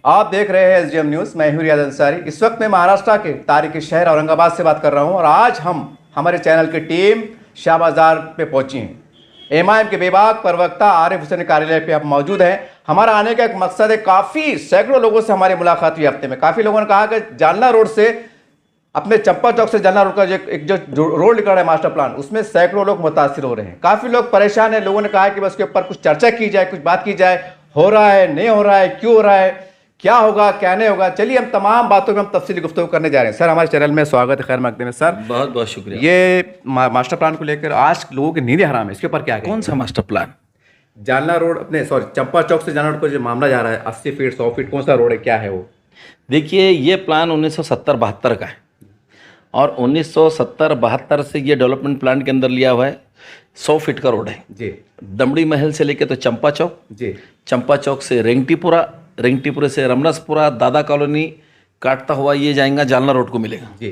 आप देख रहे हैं एसडीएम न्यूज। मैं हूं रियाज अंसारी। इस वक्त मैं महाराष्ट्र के तारीखी शहर औरंगाबाद से बात कर रहा हूं और आज हम हमारे चैनल की टीम शाह बाजार पे पहुंची हैं। एमआईएम के विभाग प्रवक्ता आरिफ हुसैन कार्यालय पे आप मौजूद हैं। हमारा आने का एक मकसद है, काफ़ी सैकड़ों लोगों से हमारी मुलाकात हुई हफ्ते में। काफ़ी लोगों ने कहा कि जालना रोड से अपने चंपा चौक से जालना रोड का जो रोड निकल रहा है मास्टर प्लान, उसमें सैकड़ों लोग मुतासिर हो रहे हैं। काफ़ी लोग परेशान हैं। लोगों ने कहा कि बस के ऊपर कुछ चर्चा की जाए, कुछ बात की जाए, हो रहा है नहीं हो रहा है, क्यों हो रहा है, क्या होगा क्या नहीं होगा। चलिए हम तमाम बातों में हम तफसीली गुफ्तगू करने जा रहे हैं। सर हमारे चैनल में स्वागत है, खैर मकदम है सर। बहुत बहुत शुक्रिया। ये मास्टर प्लान को लेकर आज लोगों की नींदें हराम है, इसके ऊपर क्या कौन सा मास्टर प्लान? जालना रोड अपने चंपा चौक से जालना रोड को जो मामला जा रहा है, 80 फीट 100 फीट कौन सा रोड है, क्या है वो? देखिए, ये प्लान 1970-72 का है और 1970-72 से ये डेवलपमेंट प्लान के अंदर लिया हुआ है। 100 फीट का रोड है जी। दमड़ी महल से लेके तो चंपा चौक जी। चंपा चौक से रेंगटीपुरा, रेंगटीपुरे से रमनसपुरा, दादा कॉलोनी काटता हुआ ये जाएगा जालना रोड को मिलेगा। जी।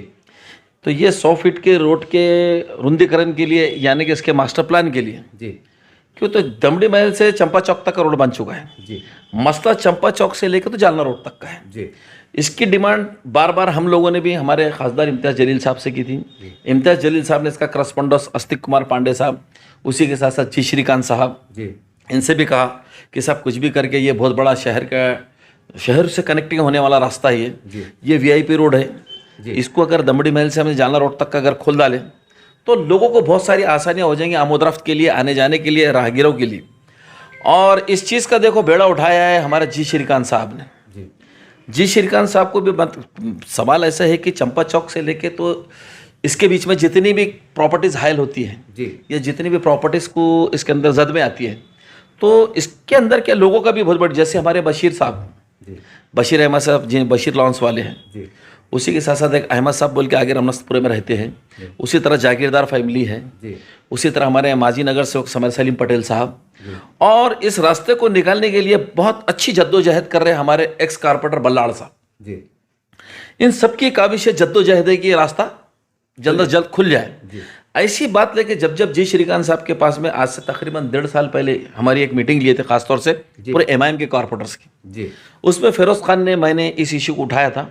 तो ये 100 फीट के रोड के रुंदीकरण के लिए, यानी कि इसके मास्टर प्लान के लिए, जी। क्यों तो दमड़ी महल से चंपा चौक तक का रोड बन चुका है। जी। मसला चंपा चौक से लेकर तो जालना रोड तक का है। जी। इसकी डिमांड बार बार हम लोगों ने भी हमारे खासदार इम्तियाज़ जलील साहब से की थी। इम्तियाज़ जलील साहब ने इसका करस्पॉन्डेंस अस्तिक कुमार पांडे साहब, उसी के साथ साथ जी श्रीकांत साहब, जी, इनसे भी कहा कि साहब कुछ भी करके ये बहुत बड़ा शहर से कनेक्टिंग होने वाला रास्ता है ये वीआईपी रोड है। इसको अगर दमड़ी महल से हमें जालना रोड तक का अगर खोल डालें तो लोगों को बहुत सारी आसानियाँ हो जाएंगी आमोदरफ्त के लिए, आने जाने के लिए, राहगीरों के लिए। और इस चीज़ का देखो बेड़ा उठाया है हमारे जी श्रीकांत साहब ने। जी श्रीकांत साहब को भी सवाल ऐसा है कि चंपा चौक से लेके तो इसके बीच में जितनी भी प्रॉपर्टीज़ हायल होती हैं जी, या जितनी भी प्रॉपर्टीज़ को इसके अंदर जद में आती है, तो इसके अंदर क्या लोगों का भी बहुत बड़ा, जैसे हमारे बशीर साहब, बशीर अहमद साहब जी, बशीर लॉन्स वाले हैं जी, उसी के साथ साथ एक अहमद साहब बोल के आगे रमनस्तपुरे में रहते हैं, उसी तरह जागीरदार फैमिली है, उसी तरह हमारे माजी नगर से समर सलीम पटेल साहब, और इस रास्ते को निकालने के लिए बहुत अच्छी जद्दोजहद कर रहे हैं हमारे एक्स कारपोरेटर बल्लाड़ साहब। इन सबकी काबिश जद्दोजहद है कि ये रास्ता जल्द अज जल्द खुल जाए। ऐसी बात लेके जब जी श्रीकांत साहब के पास में आज से तकरीबन 1.5 साल पहले हमारी एक मीटिंग लिए थे, खासतौर से पूरे एमआईएम के कॉरपोरेटर्स की, उसमें फिरोज खान ने, मैंने इस इशू को उठाया था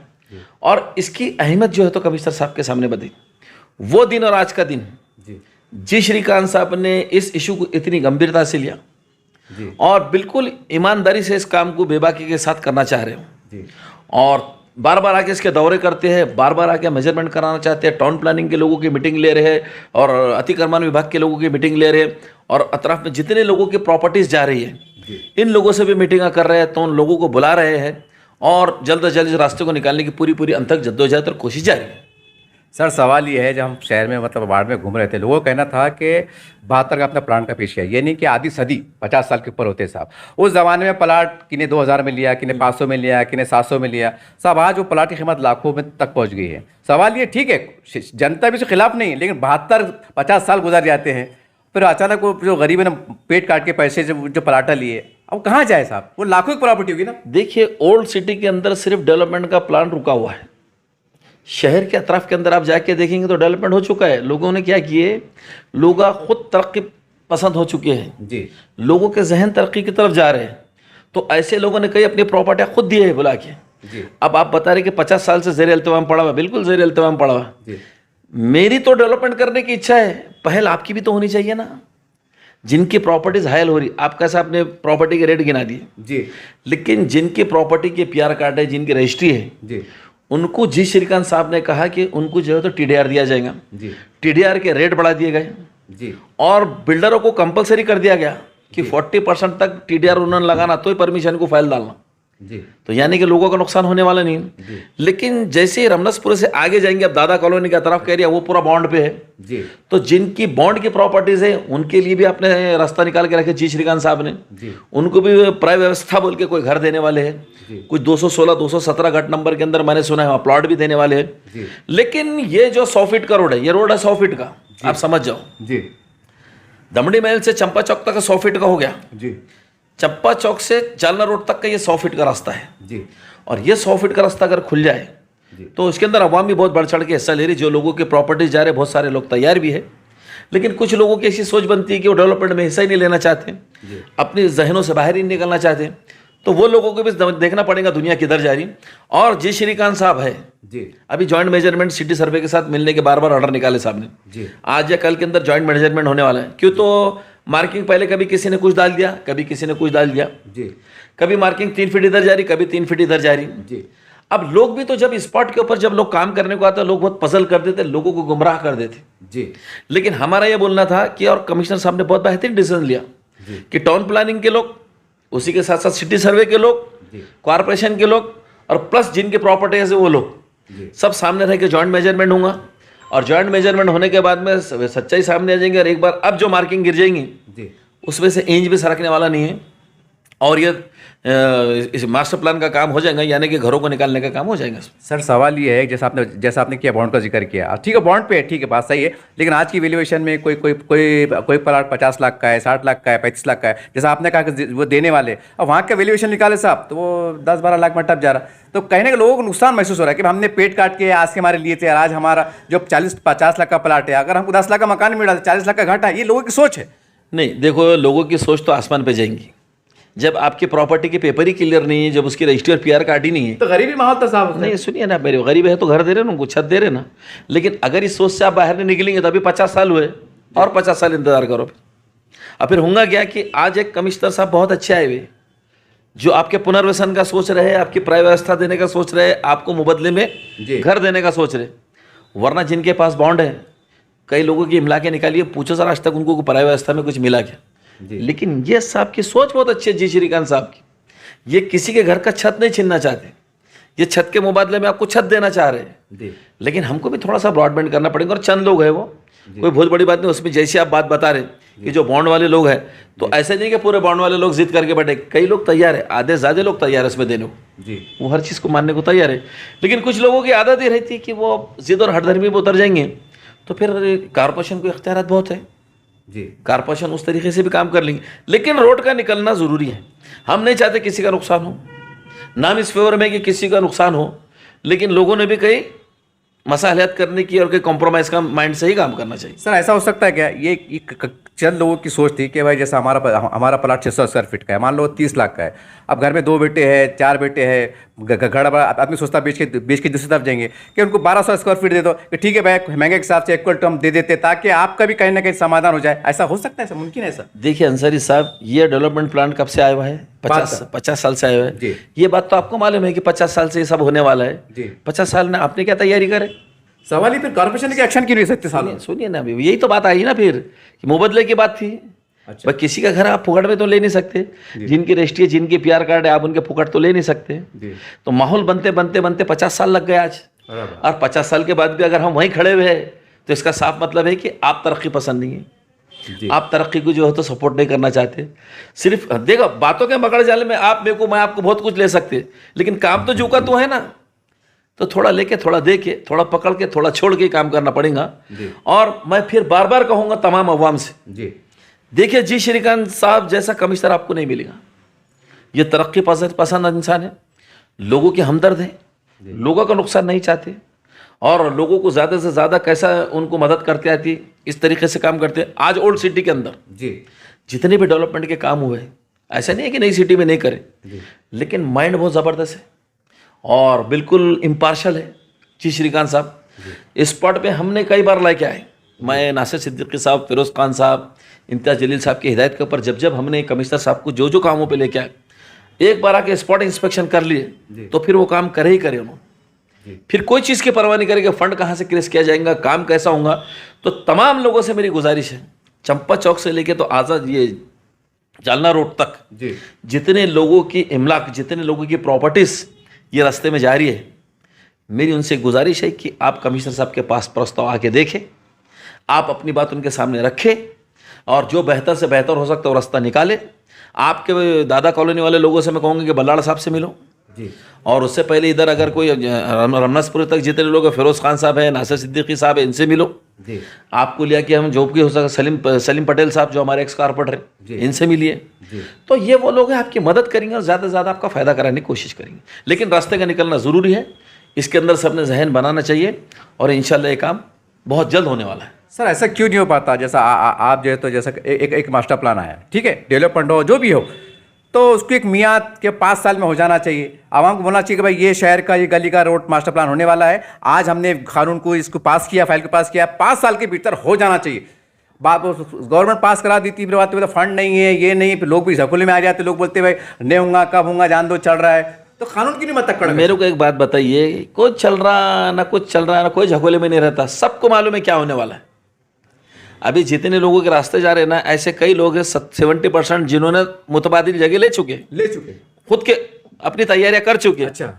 और इसकी अहमियत जो है तो कमिश्नर साहब के सामने बताई। वो दिन और आज का दिन जी श्रीकांत साहब ने इस इशू को इतनी गंभीरता से लिया और बिल्कुल ईमानदारी से इस काम को बेबाकी के साथ करना चाह रहे हो और बार बार आके इसके दौरे करते हैं, बार बार आके मेजरमेंट कराना चाहते हैं, टाउन प्लानिंग के लोगों की मीटिंग ले रहे हैं और अतिक्रमण विभाग के लोगों की मीटिंग ले रहे हैं और अतराफ में जितने लोगों की प्रॉपर्टीज जा रही है इन लोगों से भी मीटिंग कर रहे हैं, तो उन लोगों को बुला रहे हैं और जल्द से जल्द इस रास्ते को निकालने की पूरी अंतक जद्दोजहद और कोशिश जारी है। सर सवाल ये है, जब हम शहर में वार्ड में घूम रहे थे, लोगों का कहना था कि 72 का अपना प्लान का पेश किया, ये नहीं कि आधी सदी 50 साल के ऊपर होते साहब। उस ज़माने में प्लाट किने 2000 में लिया, किने 500 में लिया, किने 700 में लिया साहब। आज वो प्लाट की कीमत लाखों में तक पहुंच गई है। सवाल ये, ठीक है जनता भी इसके खिलाफ नहीं, लेकिन 72-50 साल गुजर जाते हैं, फिर अचानक वो जो गरीब है ना पेट काट के पैसे जो प्लाटा लिए, अब कहाँ जाए साहब? वो लाखों की प्रॉपर्टी होगी ना। देखिए, ओल्ड सिटी के अंदर सिर्फ डेवलपमेंट का प्लान रुका हुआ है। शहर के अतराफ के अंदर आप जाके देखेंगे तो डेवलपमेंट हो चुका है। लोगों ने क्या किए, लोग खुद तरक्की पसंद हो चुके हैं जी, लोगों के जहन तरक्की की तरफ जा रहे हैं, तो ऐसे लोगों ने कई अपनी प्रॉपर्टियाँ खुद दी है बुला के जी। अब आप बता रहे कि 50 साल से ज़ेर इल्तिमाम पड़ा हुआ, बिल्कुल ज़ेर इल्तिमाम पड़ा हुआ। मेरी तो डेवलपमेंट करने की इच्छा है, पहल आपकी भी तो होनी चाहिए ना। जिनकी प्रॉपर्टीज हायल हो रही, आप कैसे आपने प्रॉपर्टी के रेट गिना दिए जी, लेकिन जिनकी प्रॉपर्टी के पीआर कार्ड है, जिनकी रजिस्ट्री है जी, उनको जी श्रीकांत साहब ने कहा कि उनको जो है तो टीडीआर दिया जाएगा जी। टीडीआर के रेट बढ़ा दिए गए जी और बिल्डरों को कंपलसरी कर दिया गया कि 40% तक टीडीआर उन्होंने लगाना तो ही परमिशन को फाइल डालना जी। तो यानी कि लोगों का नुकसान होने वाला नहीं। लेकिन जैसे ही रमनसपुर से आगे जाएंगे, अब दादा कॉलोनी की तरफ कह रही है, वो पूरा बॉन्ड पे है जी। तो जिनकी बॉन्ड की प्रॉपर्टीज है उनके लिए भी आपने रास्ता निकाल के रखे जी श्रीकांत साहब ने जी। उनको भी प्राय व्यवस्था बोल के कोई घर देने वाले हैं, कुछ 216 217 घट नंबर के अंदर मैंने सुना है वहाँ प्लॉट भी देने वाले हैं। लेकिन ये जो 100 फीट का रोड है, ये रोड है 100 फीट का, आप समझ जाओ जी। दमड़ी महल से चंपा चौक तक 100 फीट का हो गया जी। चंपा चौक से जालना रोड तक का ये 100 फीट का रास्ता है जी। और ये 100 फीट का रास्ता अगर खुल जाए तो इसके अंदर अवाम भी बहुत बढ़ चढ़ के हिस्सा ले रही। जो लोगों के प्रॉपर्टीज जा रहे हैं, बहुत सारे लोग तैयार भी है, लेकिन कुछ लोगों की ऐसी सोच बनती है कि वो डेवलपमेंट में हिस्सा ही नहीं लेना चाहते, अपने जहनों से बाहर ही निकलना चाहते हैं। तो वो लोगों को भी देखना पड़ेगा दुनिया किधर जा रही। और जी श्रीकांत साहब है जी अभी जॉइंट मेजरमेंट सिटी सर्वे के साथ मिलने के बार बार ऑर्डर निकाले साहब ने जी आज या कल के अंदर जॉइंट मेजरमेंट होने वाला है। क्यों तो मार्किंग पहले कभी किसी ने कुछ डाल दिया, कभी किसी ने कुछ डाल दिया, जी कभी मार्किंग 3 फीट इधर जा रही, कभी 3 फीट इधर जा रही। जी अब लोग भी तो जब स्पॉट के ऊपर जब लोग काम करने को आते लोग बहुत पजल कर देते, लोगों को गुमराह कर देते। जी लेकिन हमारा ये बोलना था कि और कमिश्नर साहब ने बहुत बेहतरीन डिसीजन लिया कि टाउन प्लानिंग के लोग, उसी के साथ साथ सिटी सर्वे के लोग, कॉर्पोरेशन के लोग और प्लस जिनके प्रॉपर्टीज है वो लोग सब सामने रह के जॉइंट मेजरमेंट होगा। और जॉइंट मेजरमेंट होने के बाद में सच्चाई सामने आ जाएंगे और एक बार अब जो मार्किंग गिर जाएंगी उसमें से इंच भी सरकने वाला नहीं है। और ये इस मास्टर प्लान का काम हो जाएगा, यानी कि घरों को निकालने का काम हो जाएगा। सर सवाल ये है जैसा आपने किया बॉन्ड का जिक्र किया, ठीक है बॉन्ड पे ठीक है बात सही है, लेकिन आज की वैल्यूएशन में कोई प्लाट 50 लाख का है, 60 लाख का है, 35 लाख का है, जैसा आपने कहा कि वो देने वाले, अब वहाँ का वैल्यूएशन निकाले साहब तो वो 10-12 लाख में टप जा रहा। तो कहीं ना कहीं लोगों को नुकसान महसूस हो रहा है कि हमने पेट काट के आज के हमारे लिए थे, आज हमारा जो 40-50 लाख का प्लाट है, अगर हमको 10 लाख का मकान मिला 40 लाख का घाटा है, ये लोगों की सोच है। नहीं देखो, लोगों की सोच तो आसमान पे जाएंगी जब आपकी प्रॉपर्टी की पेपर ही क्लियर नहीं है, जब उसकी रजिस्ट्री और पीआर कार्ड ही नहीं है। तो गरीबी माहौल था साहब। नहीं सुनिए ना, मेरे गरीब है तो घर दे रहे ना, उनको छत दे रहे ना। लेकिन अगर इस सोच से आप बाहर नहीं निकलेंगे तो अभी 50 साल हुए और 50 साल इंतजार करो अब फिर होगा क्या कि आज एक कमिश्नर साहब बहुत अच्छे आए हुए जो आपके पुनर्वसन का सोच रहे हैं, आपकी प्राय व्यवस्था देने का सोच रहे हैं, आपको मुबदले में घर देने का सोच रहे। वरना जिनके पास बॉन्ड है, कई लोगों की इमला के निकालिए, पूछो सर आज तक उनको प्राय व्यवस्था में कुछ मिला क्या। लेकिन ये साहब की सोच बहुत अच्छी है, जी श्रीकांत साहब की। ये किसी के घर का छत नहीं छीनना चाहते, ये छत के मुबादले में आपको छत देना चाह रहे हैं। लेकिन हमको भी थोड़ा सा ब्रॉडबैंड करना पड़ेगा। और चंद लोग हैं वो, कोई बहुत बड़ी बात नहीं उसमें। जैसे आप बात बता रहे कि जो बॉन्ड वाले लोग हैं, तो ऐसे नहीं कि पूरे बॉन्ड वाले लोग जिद करके बैठे, कई लोग तैयार है, आधे ज़्यादा लोग तैयार है इसमें देने को, वो हर चीज़ को मानने को तैयार है। लेकिन कुछ लोगों की आदत ये रहती है कि वो जिद और हठधर्मी में उतर जाएंगे, तो फिर कॉर्पोरेशन को इख्तियारात बहुत है जी, कॉर्पोरेशन उस तरीके से भी काम कर लेंगे। लेकिन रोड का निकलना ज़रूरी है। हम नहीं चाहते किसी का नुकसान हो, नाम इस फेवर में कि किसी का नुकसान हो, लेकिन लोगों ने भी कई मसालियत करने की और कई कॉम्प्रोमाइज़ का माइंड से ही काम करना चाहिए। सर ऐसा हो सकता है क्या, ये चंद लोगों की सोच थी कि भाई जैसा हमारा प्लाट 600 स्क्वायर फीट का है, मान लो 30 लाख का है, अब घर में 2 बेटे हैं, 4 बेटे हैं, घर बड़ा, आदमी सोचता बेच के दूसरी तरफ जाएंगे कि उनको 1200 स्क्वायर फीट दे दो कि ठीक है भाई महंगे के हिसाब से इक्वल टू हम दे देते ताकि आपका भी कहीं ना कहीं समाधान हो जाए। ऐसा हो सकता है, ऐसा मुमकिन है सर? देखिए अंसारी साहब, ये डेवलपमेंट प्लान कब से आया हुआ है? 50 साल से आया हुआ है। ये बात तो आपको मालूम है कि 50 साल से ये सब होने वाला है। 50 साल में आपने क्या तैयारी करे? सवाल ही फिर कॉर्पोरेशन के एक्शन क्यों नहीं सकते साल? सुनिए ना, अभी यही तो बात आई ना फिर कि मुबदले की बात थी। अच्छा। भाई किसी का घर आप फुकट में तो ले नहीं सकते, जिनकी रजिस्ट्री जिनकी पीआर कार्ड है आप उनके फुकट तो ले नहीं सकते। तो माहौल बनते बनते बनते 50 साल लग गए आज, और 50 साल के बाद भी अगर हम वहीं खड़े हुए हैं तो इसका साफ मतलब है कि आप तरक्की पसंद नहीं है, आप तरक्की को जो है तो सपोर्ट नहीं करना चाहते। सिर्फ देखो बातों के मकड़ जाले में आप मेरे को मैं आपको बहुत कुछ ले सकते, लेकिन काम तो झुका तो है ना, तो थोड़ा लेके थोड़ा दे के थोड़ा पकड़ के थोड़ा छोड़ के काम करना पड़ेगा। और मैं फिर बार बार कहूँगा तमाम अवाम से, देखिए जी श्रीकांत साहब जैसा कमिश्नर आपको नहीं मिलेगा। ये तरक्की पसंद इंसान है, लोगों के हमदर्द है, लोगों का नुकसान नहीं चाहते, और लोगों को ज़्यादा से ज़्यादा कैसा उनको मदद करते आती इस तरीके से काम करते हैं। आज ओल्ड सिटी के अंदर जितने भी डेवलपमेंट के काम हुए, ऐसा नहीं है कि नई सिटी में नहीं करें, लेकिन माइंड बहुत ज़बरदस्त है और बिल्कुल इम्पार्शल है जी श्रीकांत साहब। स्पॉट पे हमने कई बार लेके आए, मैं नासिर सिद्दीकी साहब, फिरोज़ खान साहब, इम्तियाज़ जलील साहब की हिदायत के ऊपर जब हमने कमिश्नर साहब को जो कामों पे लेके आए, एक बार आके स्पॉट इंस्पेक्शन कर लिए तो फिर वो काम करे ही करे उन्होंने। फिर कोई चीज़ की परवाह नहीं करेगा, फंड कहाँ से क्रेस किया जाएगा, काम कैसा होगा। तो तमाम लोगों से मेरी गुजारिश है, चंपा चौक से लेके तो आज़ाद ये जालना रोड तक जितने लोगों की इमलाक, जितने लोगों की प्रॉपर्टीज़ ये रास्ते में जा रही है, मेरी उनसे गुजारिश है कि आप कमिश्नर साहब के पास प्रस्ताव आके देखें, आप अपनी बात उनके सामने रखें और जो बेहतर से बेहतर हो सकता है वो रास्ता निकालें। आपके दादा कॉलोनी वाले लोगों से मैं कहूँगा कि बल्लाड़ साहब से मिलो जी, और उससे पहले इधर अगर कोई रमनासपुर तक जितने लोग हैं, फिरोज़ खान साहब है, नासिर सिद्दीकी साहब है, इनसे मिलो जी। आपको लिया कि हम जो भी हो सका सलीम पटेल साहब जो हमारे एक्स कारपोरेटर हैं, इनसे मिलिए। तो ये वो लोग हैं आपकी मदद करेंगे और ज़्यादा से ज़्यादा आपका फ़ायदा कराने की कोशिश करेंगे। लेकिन रास्ते का निकलना ज़रूरी है, इसके अंदर सबने जहन बनाना चाहिए और इंशाल्लाह ये काम बहुत जल्द होने वाला है। सर ऐसा क्यों नहीं हो पाता? जैसा आप जो है तो जैसा एक मास्टर प्लान आया, ठीक है, डेवलपमेंट हो जो भी हो, तो उसको एक मियाद के 5 साल में हो जाना चाहिए। आवाम को बोलना चाहिए कि भाई ये शहर का, ये गली का रोड मास्टर प्लान होने वाला है, आज हमने कानून को इसको पास किया, फाइल को पास किया, 5 साल के भीतर हो जाना चाहिए। बात गवर्नमेंट पास करा दी थी, फिर बात तो फंड नहीं है, ये नहीं, फिर लोग भी झकोले में आ जाते, लोग बोलते भाई नहीं होगा, कब होगा, जान दो, चल रहा है। तो कानून की नहीं मत तक मेरे को एक बात बताइए, कुछ चल रहा ना कुछ चल रहा, ना कोई झकोले में नहीं रहता, सबको मालूम है क्या होने वाला है। अभी जितने लोगों के रास्ते जा रहे हैं ना, ऐसे कई लोग हैं 70% जिन्होंने मुतबादिल जगह ले चुके, खुद के अपनी तैयारियां कर चुके। अच्छा,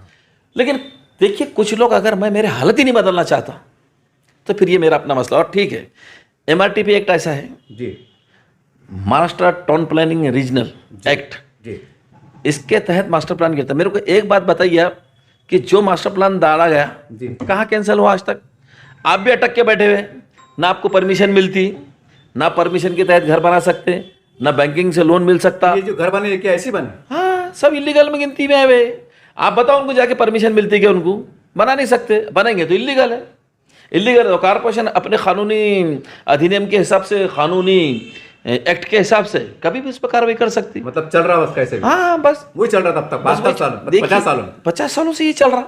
लेकिन देखिए कुछ लोग, अगर मैं मेरे हालत ही नहीं बदलना चाहता तो फिर ये मेरा अपना मसला। और ठीक है, MRTP एक्ट ऐसा है जी, Maharashtra town planning regional act, जी, इसके तहत मास्टर प्लान गिरता है। मेरे को एक बात बताइए आप कि जो मास्टर प्लान डाला गया जी, कहाँ कैंसिल हुआ आज तक? आप भी अटक के बैठे हुए, ना आपको परमिशन मिलती, ना परमिशन के तहत घर बना सकते, ना बैंकिंग से लोन मिल सकता। ये जो घर बने क्या ऐसे बने? हाँ, सब इलीगल में गिनती में है वे। आप बताओ उनको जाके परमिशन मिलती क्या? उनको बना नहीं सकते, बनेंगे तो इलीगल है। इलीगल तो कारपोरेशन अपने कानूनी अधिनियम के हिसाब से, कानूनी एक्ट के हिसाब से कभी भी इस पर कार्रवाई कर सकती। मतलब चल रहा बस कैसे? हाँ, बस वही चल रहा तब तक 50 साल, 50 सालों में, 50 सालों से ये चल रहा।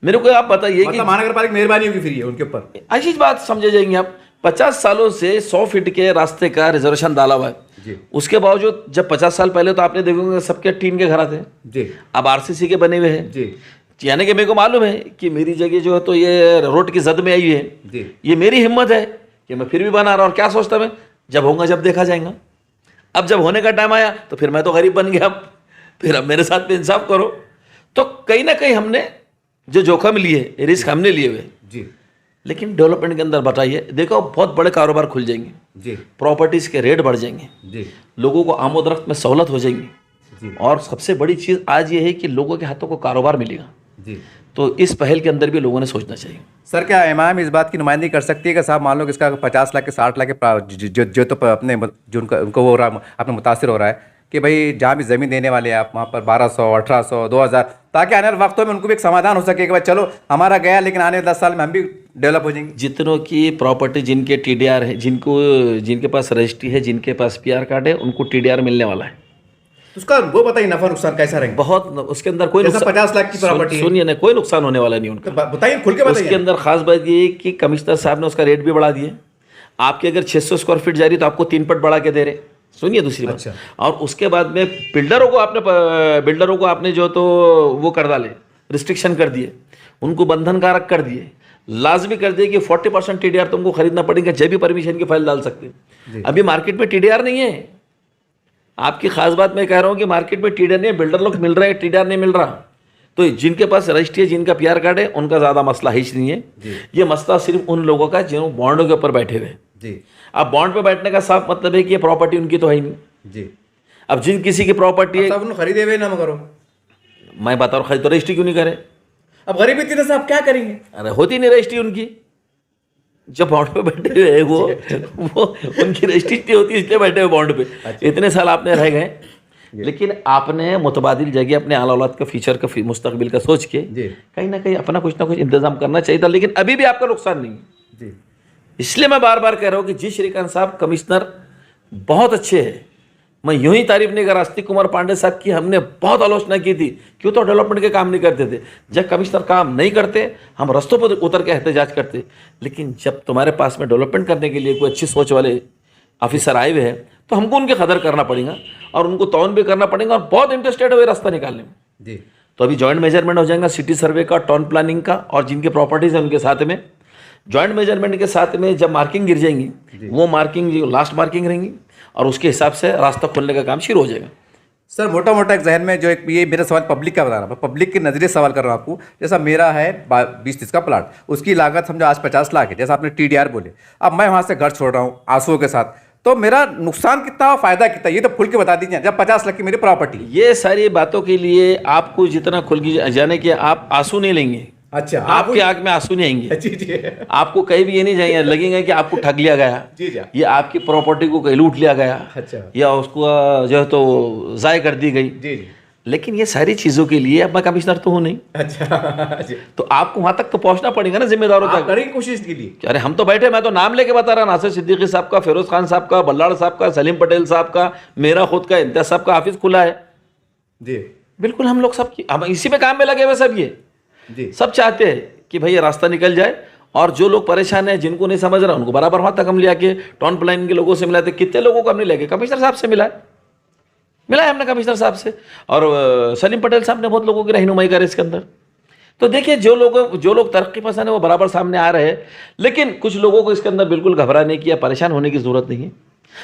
मेरे को आप बताइए कि मतलब महानगर पालिका मेहरबानी होगी फिर ये उनके ऊपर। ऐसी बात समझे जाएंगे आप, 50 सालों से 100 फीट के रास्ते का रिजर्वेशन डाला हुआ है जी, उसके बावजूद जब 50 साल पहले तो आपने देखोगे सबके टीन के घर आते हैं जी, अब RCC के बने हुए हैं जी, यानी कि मेरे को मालूम है कि मेरी जगह जो है तो ये रोड की जद में आई है जी, ये मेरी हिम्मत है कि मैं फिर भी बना रहा हूँ। और क्या सोचता मैं, जब होगा जब देखा जाएगा। अब जब होने का टाइम आया तो फिर मैं तो गरीब बन गया, फिर अब मेरे साथ में इंसाफ करो। तो कहीं ना कहीं हमने जो जोखिम लिए, रिस्क हमने लिए हुए जी, लेकिन डेवलपमेंट के अंदर बताइए, देखो बहुत बड़े कारोबार खुल जाएंगे जी, प्रॉपर्टीज़ के रेट बढ़ जाएंगे, जी, लोगों को आमोदरफ्त में सहूलत हो जाएंगी जी, और सबसे बड़ी चीज़ आज ये है कि लोगों के हाथों को कारोबार मिलेगा। जी। तो इस पहल के अंदर भी लोगों ने सोचना चाहिए। सर क्या इमाम इस बात की नुमाइंदगी कर सकती है कि साहब मान लो कि इसका 50 लाख के 60 लाख के जो तो अपने जो उनको वो अपने मुतासिर हो रहा है कि भाई जहाँ भी ज़मीन देने वाले हैं आप वहाँ पर 1200, 1800, 2000, ताकि आने वाले वक्तों में उनको भी एक समाधान हो सके कि भाई चलो हमारा गया लेकिन आने 10 साल में हम भी डेवलप हो जाएंगे। जितनों की प्रॉपर्टी, जिनके TDR है, जिनके पास रजिस्ट्री है, जिनके पास PR कार्ड है, उनको TDR मिलने वाला है। उसका वो बताइए नफा नुकसान कैसा रहेगा? बहुत, उसके अंदर कोई नुकसान, 50 लाख की प्रॉपर्टी सुनिए ना, कोई नुकसान होने वाला नहीं उनका। तो बताइए, खुल के उसके बताइए। अंदर खास बात ये है कि कमिश्नर साहब ने उसका रेट भी बढ़ा दिए। आपके अगर 600 स्क्वायर फीट जा रही तो आपको 3 पट बढ़ा के दे रहे। सुनिए दूसरी बात, अच्छा। और उसके बाद में बिल्डरों को आपने जो तो वो कर डाले, रिस्ट्रिक्शन कर दिए, उनको बंधन कारक कर दिए, लाजमी कर दिए कि 40% TDR तुमको खरीदना पड़ेगा जब भी परमिशन की फाइल डाल सकते। अभी मार्केट में TDR नहीं है। आपकी खास बात मैं कह रहा हूँ कि मार्केट में TDR नहीं है, बिल्डर लोग मिल रहे हैं, TDR नहीं मिल रहा। तो जिनके पास रजिस्ट्री है, जिनका PR कार्ड है, उनका ज़्यादा मसला ही नहीं है। ये मसला सिर्फ उन लोगों का जिन्होंने बॉन्डों के ऊपर बैठे हुए जी। अब बॉन्ड पे बैठने का साफ मतलब है कि ये प्रॉपर्टी उनकी तो है ही नहीं जी। अब जिन किसी की प्रॉपर्टी है, साहब खरीदे हुए ना करो, मैं बता रहा हूँ, तो रजिस्ट्री क्यों नहीं करे? अब गरीबी इतनी से आप क्या करेंगे? अरे होती नहीं रजिस्ट्री उनकी, जब बॉन्ड पे बैठे हुए हैं वो उनकी रजिस्ट्री नहीं होती इसलिए बैठे हुए बॉन्ड पे। इतने साल आपने रह गए, लेकिन आपने मुतबादिल जगह अपने आला औलाद का फ्यूचर का मुस्तकबिल का सोच के कहीं ना कहीं अपना कुछ ना कुछ इंतजाम करना चाहिए था, लेकिन अभी भी आपका नुकसान नहीं है जी। इसलिए मैं बार बार कह रहा हूँ कि जी श्रीकांत साहब कमिश्नर बहुत अच्छे हैं। मैं यूं ही तारीफ नहीं कर रहा, आस्तिक कुमार पांडे साहब की हमने बहुत आलोचना की थी, क्यों तो डेवलपमेंट के काम नहीं करते थे। जब कमिश्नर काम नहीं करते हम रस्तों पर उतर के एहतजाज करते, लेकिन जब तुम्हारे पास में डेवलपमेंट करने के लिए कोई अच्छी सोच वाले ऑफिसर आए हुए हैं तो हमको उनकी कदर करना पड़ेगा और उनको तौन भी करना पड़ेगा और बहुत इंटरेस्टेड हुए रास्ता निकालने में जी। तो अभी जॉइंट मेजरमेंट हो जाएगा सिटी सर्वे का, टाउन प्लानिंग का, और जिनके प्रॉपर्टीज है उनके साथ में जॉइंट मेजरमेंट के साथ में जब मार्किंग गिर जाएंगी, वो मार्किंग जो लास्ट मार्किंग रहेंगी और उसके हिसाब से रास्ता खोलने का काम शुरू हो जाएगा। सर मोटा मोटा एक जहन में जो एक ये मेरा सवाल पब्लिक का बता रहा हूँ, पब्लिक के नज़रिए सवाल कर रहा हूँ आपको। जैसा मेरा है 20-30 का प्लाट, उसकी लागत समझो आज 50 लाख है, जैसा आपने TDR बोले। अब मैं वहाँ से घर छोड़ रहा हूँ आंसुओं के साथ, तो मेरा नुकसान कितना, फायदा कितना, ये तो खुल के बता दीजिए। जब 50 लाख की मेरी प्रॉपर्टी, ये सारी बातों के लिए आपको जितना खुल की जाने के आप आंसू नहीं लेंगे। अच्छा, आपके आंख में आंसू नहीं आएंगे। जी जी। आपको कहीं भी ये नहीं जाएंगे लगेगा कि आपको ठग लिया गया, जी जी। ये आपकी प्रॉपर्टी को कहीं लूट लिया गया, अच्छा, या उसको जो है तो ज़ाय कर दी गई। जी जी। लेकिन ये सारी चीज़ों के लिए अब मैं कमिश्नर तो हूँ नहीं। अच्छा जी। तो आपको वहाँ तक तो पहुँचना पड़ेगा ना, जिम्मेदारों तक। करेंगे कोशिश के लिए। अरे हम तो बैठे, मैं तो नाम लेके बता रहा, नासिर सिद्दीकी साहब का, फिरोज खान साहब का, बल्लाड़ साहब का, सलीम पटेल साहब का, मेरा खुद का, इम्तियाज साहब का ऑफिस खुला है। जी बिल्कुल हम लोग हम इसी पे काम में लगे हुए सब ये जी सब चाहते हैं कि भाई ये रास्ता निकल जाए, और जो लोग परेशान हैं जिनको नहीं समझ रहा उनको बराबर वहां तक हम ले आके टाउन प्लानिंग के लोगों से मिलाते। कितने लोगों को हमने लेके कमिश्नर साहब से मिला है हमने कमिश्नर साहब से, और सलीम पटेल साहब ने बहुत लोगों की रहनुमाई करे इसके अंदर। तो देखिए जो लोग तरक्की पसंद है वो बराबर सामने आ रहे हैं, लेकिन कुछ लोगों को इसके अंदर बिल्कुल घबराने की या परेशान होने की जरूरत नहीं है।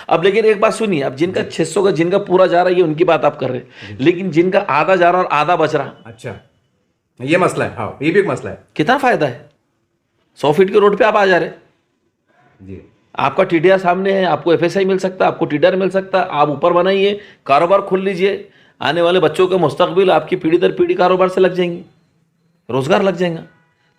अब लेकिन एक बात सुनिए, अब जिनका 600 का जिनका पूरा जा रहा है ये उनकी बात आप कर रहे हैं, लेकिन जिनका आधा जा रहा है और आधा बच रहा, अच्छा ये मसला है। हाँ ये भी एक मसला है। कितना फायदा है? 100 फीट के रोड पे आप आ जा रहे, जी आपका टीडीआर सामने है, आपको एफएसआई मिल सकता है, आपको टीडीआर मिल सकता है, आप ऊपर बनाइए, कारोबार खोल लीजिए, आने वाले बच्चों के मुस्तकबिल आपकी पीढ़ी दर पीढ़ी कारोबार से लग जाएंगी, रोजगार लग जाएगा।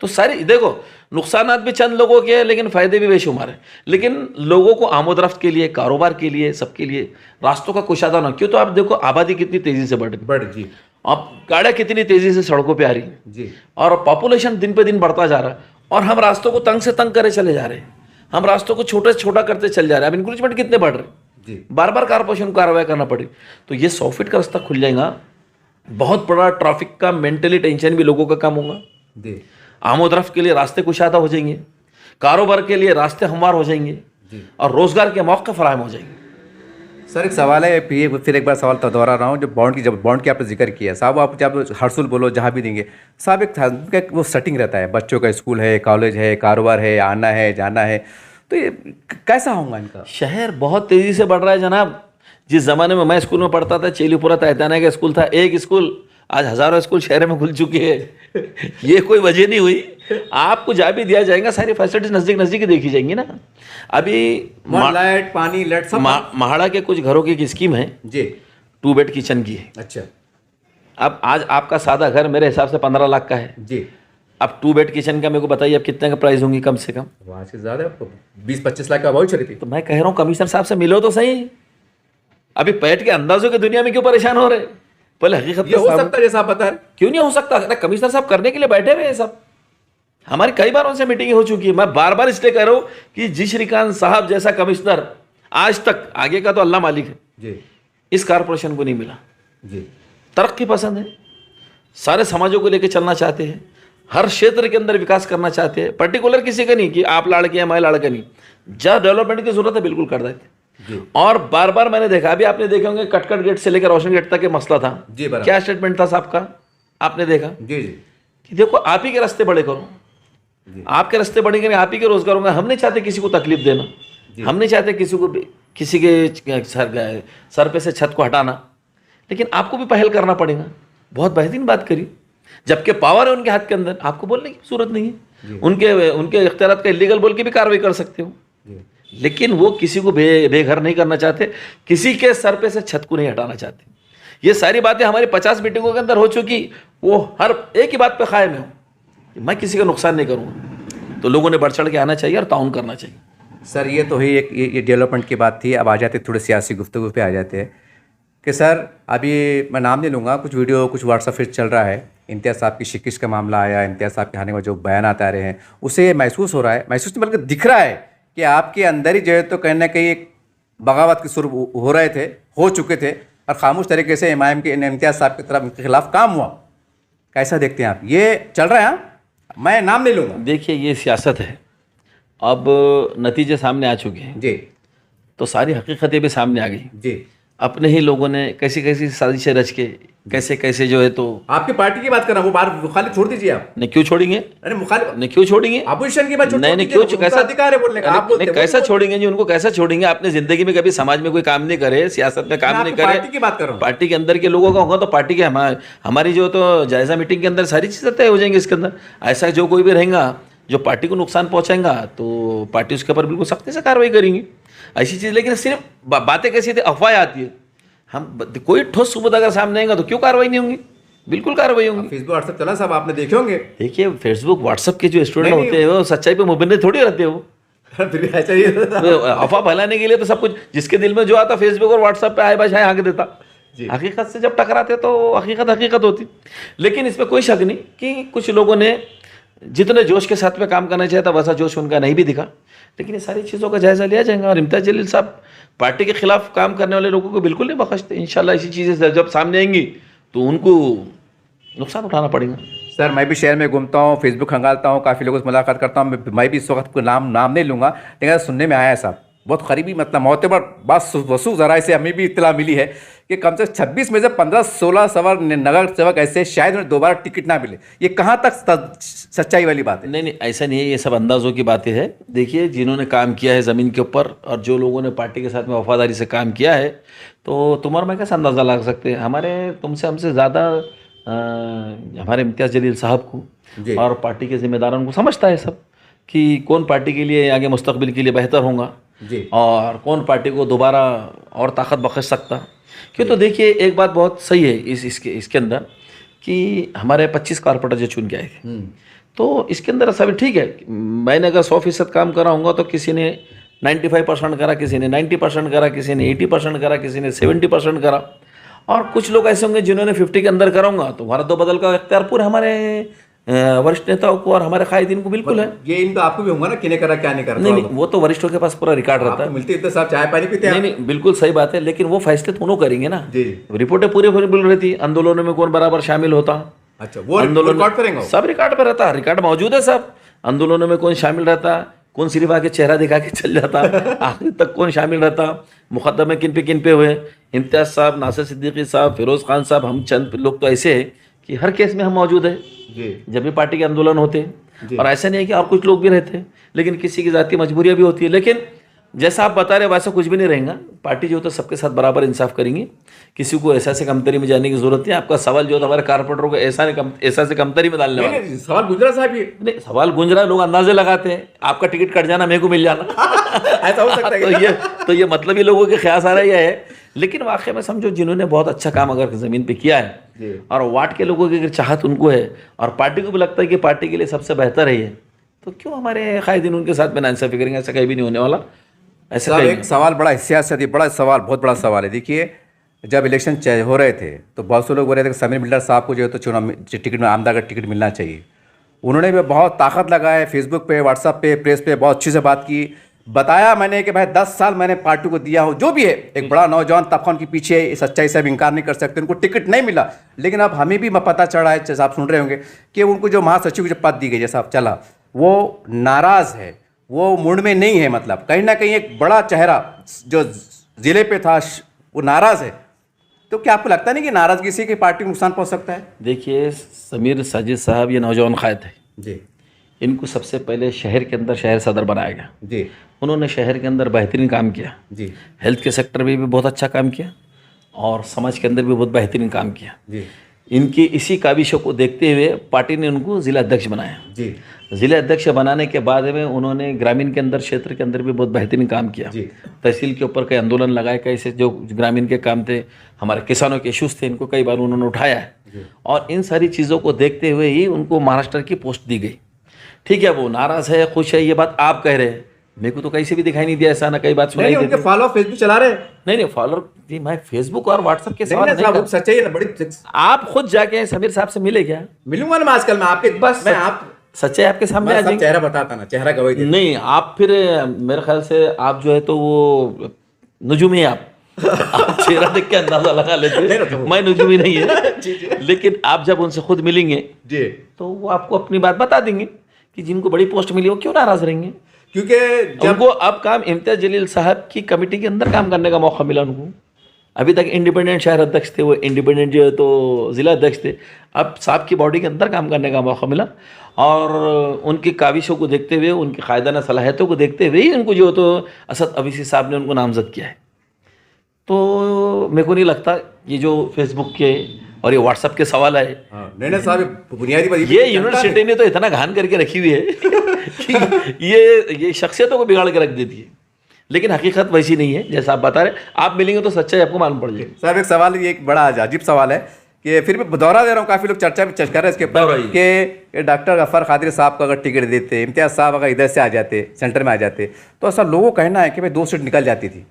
तो सारी देखो नुकसानात भी चंद लोगों के हैं लेकिन फायदे भी बेशुमार हैं। लेकिन लोगों को आमोदरफ्त के लिए, कारोबार के लिए, सबके लिए रास्तों का कुशादा ना, क्यों तो आप देखो आबादी कितनी तेजी से बढ़ जी अब गाड़ियाँ कितनी तेजी से सड़कों पे आ रही हैं जी, और पॉपुलेशन दिन पे दिन बढ़ता जा रहा है, और हम रास्तों को तंग से तंग करे चले जा रहे हैं, हम रास्तों को छोटे से छोटा करते चल जा रहे हैं। अब इंक्रोचमेंट कितने बढ़ रहे हैं, जी बार बार कारपोरेशन को कार्रवाई करना पड़ी। तो ये 100 फीट का रास्ता खुल जाएगा, बहुत बड़ा ट्रैफिक का मेंटली टेंशन भी लोगों का कम होगा, जी आमोदरफ्त के लिए रास्ते कुशादा हो जाएंगे, कारोबार के लिए रास्ते हमवार हो जाएंगे, और रोजगार के मौके फराहम हो जाएंगे। सर एक सवाल है, फिर एक बार सवाल दोहरा रहा हूँ। जब बॉन्ड की आपने जिक्र किया साहब, आप जब हर्सुल बोलो जहाँ भी देंगे साहब, एक वो सेटिंग रहता है, बच्चों का स्कूल है, कॉलेज है, कारोबार है, आना है जाना है, तो ये कैसा होगा इनका? शहर बहुत तेजी से बढ़ रहा है जनाब। जिस जमाने में मैं स्कूल में पढ़ता था, चेलीपुरा तहताना का स्कूल था, एक स्कूल, आज हजारों स्कूल शहर में खुल चुके हैं। ये कोई वजह नहीं हुई, आपको जहाँ भी दिया जाएगा सारी फैसिलिटीज नजदीक नजदीक ही देखी जाएंगी ना। अभी लाइट पानी लाइट सब महाड़ा के कुछ घरों की एक स्कीम है जी, 2 बेड किचन की है। अच्छा अब आज आपका सादा घर मेरे हिसाब से 15 लाख का है जी, अब 2 बेड किचन का मेरे को बताइए अब कितने का प्राइस होंगी कम से कम? वहाँ से ज़्यादा आपको 20-25 लाख का भाव चली थी। तो मैं कह रहा हूँ कमिश्नर साहब से मिलो तो सही। अभी पैट के अंदाजों की दुनिया में क्यों परेशान हो रहे, पहले हकीकत ये हो सकता है जैसा आप बता रहे। क्यों नहीं हो सकता? अरे कमिश्नर साहब करने के लिए बैठे हुए हैं सब, हमारी कई बार उनसे मीटिंग हो चुकी है। मैं बार बार इसलिए कह रहा हूँ कि जी श्रीकांत साहब जैसा कमिश्नर आज तक, आगे का तो अल्लाह मालिक है जी, इस कारपोरेशन को नहीं मिला। जी तरक्की पसंद है, सारे समाजों को लेकर चलना चाहते हैं, हर क्षेत्र के अंदर विकास करना चाहते हैं, पर्टिकुलर किसी का नहीं कि आप लड़के हैं मैं लड़का नहीं, जहाँ डेवलपमेंट की जरूरत है बिल्कुल कर देते। और बार बार मैंने देखा, अभी आपने देखे होंगे कटकट गेट से लेकर रोशन गेट तक के मसला था जी, क्या स्टेटमेंट था साहब का, आपने देखा जी जी, कि देखो आप ही के रास्ते बड़े करो, आपके रास्ते बड़े करेंगे, आप ही के रोजगार होंगे। हम नहीं चाहते किसी को तकलीफ देना, हम नहीं चाहते किसी के सर पे से छत को हटाना, लेकिन आपको भी पहल करना पड़ेगा। बहुत बेहतरीन बात करी, जबकि पावर है उनके हाथ के अंदर, आपको बोलने की जरूरत नहीं है। उनके इख्तियारात का इलीगल बोल के भी कार्रवाई कर सकते हो, लेकिन वो किसी को बेघर नहीं करना चाहते, किसी के सर पे से छत को नहीं हटाना चाहते। ये सारी बातें हमारी 50 मीटिंगों के अंदर हो चुकी, वो हर एक ही बात पे कायम है, मैं किसी का नुकसान नहीं करूँगा। तो लोगों ने बढ़ चढ़ के आना चाहिए और ताउन करना चाहिए। सर ये तो ही एक ये डेवलपमेंट की बात थी। अब आ जाते थोड़े सियासी गुफ्तगू पे आ जाते हैं कि सर अभी मैं नाम नहीं लूँगा, कुछ वीडियो कुछ व्हाट्सएप पे चल रहा है, इम्तियाज़ साहब की शिकिश का मामला आया, इम्तियाज़ साहब के आने में जो बयान आ रहे हैं उससे महसूस हो रहा है, महसूस नहीं बल्कि दिख रहा है कि आपके अंदर ही जो है तो कहीं ना कहीं एक बगावत के सुर हो रहे थे, हो चुके थे, और खामोश तरीके से इमाम के इम्तियाज़ साहब की तरफ के खिलाफ काम हुआ। कैसा देखते हैं आप, ये चल रहा है? मैं नाम नहीं लूँगा। देखिए ये सियासत है, अब नतीजे सामने आ चुके हैं जी, तो सारी हकीकतें भी सामने आ गई जी, अपने ही लोगों ने कैसी कैसी साजिशें रच के कैसे कैसे जो है, तो आपकी पार्टी की बात कर रहा हूँ, वो बाहर मुखालिफ छोड़ दीजिए आप। नहीं क्यों छोड़ेंगे, अरे मुखालिफ नहीं क्यों छोड़ेंगे, अपोजिशन की बात छोड़ नहीं दीजिए, क्यों, उनका कैसा अधिकार है बोलने का, आप बोलते नहीं, कैसा छोड़ेंगे जी उनको, कैसा छोड़ेंगे? आपने जिंदगी में कभी समाज में कोई काम नहीं करे, सियासत में काम नहीं करे, पार्टी की बात कर रहा हूँ। पार्टी के अंदर के लोगों का होगा तो पार्टी के हमारी जो तो जायजा मीटिंग के अंदर सारी चीज़ें तय हो जाएंगी इसके अंदर। ऐसा जो कोई भी रहेगा जो पार्टी को नुकसान पहुंचाएगा तो पार्टी उसके ऊपर बिल्कुल सख्ती से कार्रवाई करेंगी, ऐसी चीज़। लेकिन सिर्फ बातें कैसी थी, अफवाहें आती है, हम कोई ठोस सबूत अगर सामने आएगा तो क्यों कार्रवाई नहीं होंगी? बिल्कुल कार्रवाई होंगी। फेसबुक व्हाट्सएप चला साहब, आपने देखे होंगे। देखिए फेसबुक व्हाट्सएप के जो स्टूडेंट होते हैं वो सच्चाई पे मुबन्ने थोड़ी रहते हो, ऐसा ही अफवाह फैलाने के लिए तो सब कुछ जिसके दिल में जो आता फेसबुक और व्हाट्सएप पे आए बाशाएं आगे देता। हकीकत से जब टकराते तो हकीकत होती। लेकिन इसमें कोई शक नहीं कि कुछ लोगों ने जितने जोश के साथ में काम करना चाहिए था वैसा जोश उनका नहीं भी दिखा, लेकिन ये सारी चीज़ों का जायजा लिया जाएगा। और इम्तियाज़ जलील साहब पार्टी के खिलाफ काम करने वाले लोगों को बिल्कुल नहीं बख्शते। इंशाल्लाह इसी चीज़ें जब सामने आएंगी तो उनको नुकसान उठाना पड़ेगा। सर मैं भी शहर में घूमता हूँ, फेसबुक खंगालता हूँ, काफ़ी लोगों से मुलाकात करता हूँ। मैं भी इस वक्त कोई नाम नहीं लूँगा, लेकिन सुनने में आया है साहब, बहुत करीबी मतलब मोतबर बात वसू ज़राए से हमें भी इत्तला मिली है कि कम से कम 26 में से 15-16 सवार नगर सेवक ऐसे शायद उन्हें दोबारा टिकट ना मिले। ये कहाँ तक सच्चाई वाली बात है? नहीं नहीं, ऐसा नहीं है, ये सब अंदाज़ों की बातें हैं। देखिए, जिन्होंने काम किया है ज़मीन के ऊपर और जो लोगों ने पार्टी के साथ में वफादारी से काम किया है, तो तुम और मैं कैसे अंदाज़ा लगा सकते हैं? हमसे ज़्यादा हमारे इम्तियाज़ जलील साहब जी। को और पार्टी के जिम्मेदारों को समझता है सब कि कौन पार्टी के लिए आगे मुस्तकबिल के लिए बेहतर होगा जी। और कौन पार्टी को दोबारा और ताकत बख्श सकता। क्यों, तो देखिए एक बात बहुत सही है इसके अंदर कि हमारे 25 कारपोरेटर जो चुन के आए थे, तो इसके अंदर ऐसा भी ठीक है, मैंने अगर 100% काम करा होगा तो किसी ने 95% करा, किसी ने 90% करा, किसी ने 80% करा, किसी ने 70% करा, और कुछ लोग ऐसे होंगे जिन्होंने 50 के अंदर कराऊंगा। तो भारत दो बदल का इख्तियार पूरा हमारे वरिष्ठ नेताओं को और हमारे कायदीन को बिल्कुल है। ये इनका आपको भी होगा ना, किने करा क्या नहीं करा? नहीं, वो तो वरिष्ठों के पास पूरा रिकॉर्ड रहता है। मिलती है साहब, चाय पानी पीते हैं? नहीं, बिल्कुल सही बात है, लेकिन वो फैसले दोनों करेंगे ना। जी। रिपोर्टें पूरी बिल रहती, आंदोलनों में कौन बराबर शामिल होता। अच्छा, वो रिकॉर्ड करेंगे? सब रिकॉर्ड पे रहता है, रिकॉर्ड मौजूद है सब। आंदोलनों में कौन शामिल रहता, कौन सिर्फ आके चेहरा दिखा के चल जाता, आखिर तक कौन शामिल रहता, मुकदमे किन पे हुए, इम्तियाज साहब, नासिर सिद्दीकी साहब, फिरोज खान साहब, हम चंद लोग तो ऐसे हैं कि हर केस में हम मौजूद है जब भी पार्टी के आंदोलन होते हैं। और ऐसा नहीं है कि और कुछ लोग भी रहते हैं, लेकिन किसी की जाती मजबूरियां भी होती है। लेकिन जैसा आप बता रहे वैसा कुछ भी नहीं रहेगा। पार्टी जो तो सबके साथ बराबर इंसाफ करेंगे, किसी को ऐसा से कमतरी में जाने की जरूरत नहीं। आपका सवाल जो हमारे कारपोरेटरों को ऐसा से कमतरी में डालने वाला सवाल गुजरा साहब, ये नहीं सवाल गूंज रहा है, लोग अंदाजे लगाते हैं आपका टिकट कट जाना मेरे को मिल जाना ऐसा हो सकता है तो ये मतलब ही लोगों के ख्याल आ रहा है। लेकिन वाकई में समझो, जिन्होंने बहुत अच्छा काम अगर ज़मीन पे किया है और वार्ड के लोगों की अगर चाहत उनको है और पार्टी को भी लगता है कि पार्टी के लिए सबसे बेहतर है ये, तो क्यों हमारे कायदीन उनके साथ में नाइंसाफ़ी करेंगे? ऐसा कहीं भी नहीं होने वाला। ऐसा एक सवाल बड़ा सियासती बड़ा सवाल, बहुत बड़ा सवाल है। देखिए, जब इलेक्शन हो रहे थे तो बहुत से लोग बोल रहे थे कि समीर बिल्डर साहब को जो है तो चुनाव टिकट में आमदा का टिकट मिलना चाहिए। उन्होंने भी बहुत ताकत लगाए, फेसबुक पे, व्हाट्सएप पे, प्रेस पे बहुत अच्छी से बात की। बताया मैंने कि भाई 10 साल मैंने पार्टी को दिया हो, जो भी है एक बड़ा नौजवान तबका उनके पीछे, सच्चाई से अब इनकार नहीं कर सकते। उनको टिकट नहीं मिला, लेकिन अब हमें भी पता चढ़ा है, जैसा आप सुन रहे होंगे, कि उनको जो महासचिव जो पद दी गई, जैसा चला, वो नाराज़ है, वो मूड में नहीं है। मतलब कहीं ना कहीं एक बड़ा चेहरा जो जिले पे था वो नाराज़ है। तो क्या आपको लगता नहीं कि नाराज़गी से कि पार्टी को नुकसान पहुंच सकता है? देखिए, समीर साजिद साहब ये नौजवान कायद है जी। इनको सबसे पहले शहर के अंदर शहर सदर बनाया गया जी। उन्होंने शहर के अंदर बेहतरीन काम किया जी। हेल्थ के सेक्टर में भी बहुत अच्छा काम किया और समाज के अंदर भी बहुत बेहतरीन काम किया जी। इनकी इसी काविशों को देखते हुए पार्टी ने उनको ज़िला अध्यक्ष बनाया। जी। ज़िला अध्यक्ष बनाने के बाद में उन्होंने ग्रामीण के अंदर क्षेत्र के अंदर भी बहुत बेहतरीन काम किया। तहसील के ऊपर कई आंदोलन लगाए, कई से जो ग्रामीण के काम थे, हमारे किसानों के इश्यूज थे, इनको कई बार उन्होंने उठाया है और इन सारी चीज़ों को देखते हुए ही उनको महाराष्ट्र की पोस्ट दी गई। ठीक है, वो नाराज़ है, खुश है, ये बात आप कह रहे हैं, मेरे को तो कहीं से भी दिखाई नहीं दिया ऐसा, ना कई बात सुनाई देती। फॉलो फेसबुक चला रहे? नहीं फॉलोअर जी, मैं फेसबुक और व्हाट्सएप के सवाल नहीं कर... सच्चाई है ना, बड़ी आप खुद जाके समीर साहब से मिले क्या? मिलूंगा ना आजकल मैं आपके, बस मैं आप सच्चाई आपके सामने आ जाएगी। चेहरा बताता ना, चेहरा गवाही देता। नहीं, आप फिर मेरे ख्याल से आप जो है तो वो नजूमी है आप चेहरा देख के अंदाजा लगा लेते। मैं नजूमी नहीं है लेकिन आप जब उनसे खुद मिलेंगे जी तो वो आपको अपनी बात बता देंगे कि जिनको बड़ी पोस्ट मिली हो क्यों नाराज रहेंगे, क्योंकि उनको अब काम इम्तियाज जलील साहब की कमेटी के अंदर काम करने का मौका मिला उनको। अभी तक इंडिपेंडेंट शहर अध्यक्ष थे, वो इंडिपेंडेंट जो है तो ज़िला अध्यक्ष थे, अब साहब की बॉडी के अंदर काम करने का मौका मिला और उनकी काविशों को देखते हुए, उनकी कायदाना सलाहियतों को देखते हुए ही उनको जो तो असद अवीसी साहब ने उनको नामजद किया है। तो मेरे को नहीं लगता ये जो फेसबुक के और ये व्हाट्सएप के सवाल है, नहीं साहब बुनियादी बात ये यूनिवर्सिटी ने तो इतना घान करके रखी हुई है कि ये शख्सियतों को बिगाड़ के रख देती है, लेकिन हकीकत वैसी नहीं है जैसा आप बता रहे। आप मिलेंगे तो सच्चाई आपको मालूम पड़ जाएगी। साहब एक सवाल, ये एक बड़ा अजीब सवाल है कि फिर भी दोहरा दे रहा हूँ, काफ़ी लोग चर्चा कर रहे हैं इसके ऊपर कि डॉक्टर गफ्फार कादरी साहब को अगर टिकट देते, इम्तियाज साहब अगर इधर से आ जाते, सेंटर में आ जाते, तो ऐसा लोगों का कहना है कि भाई 2 सीट निकल जाती थी।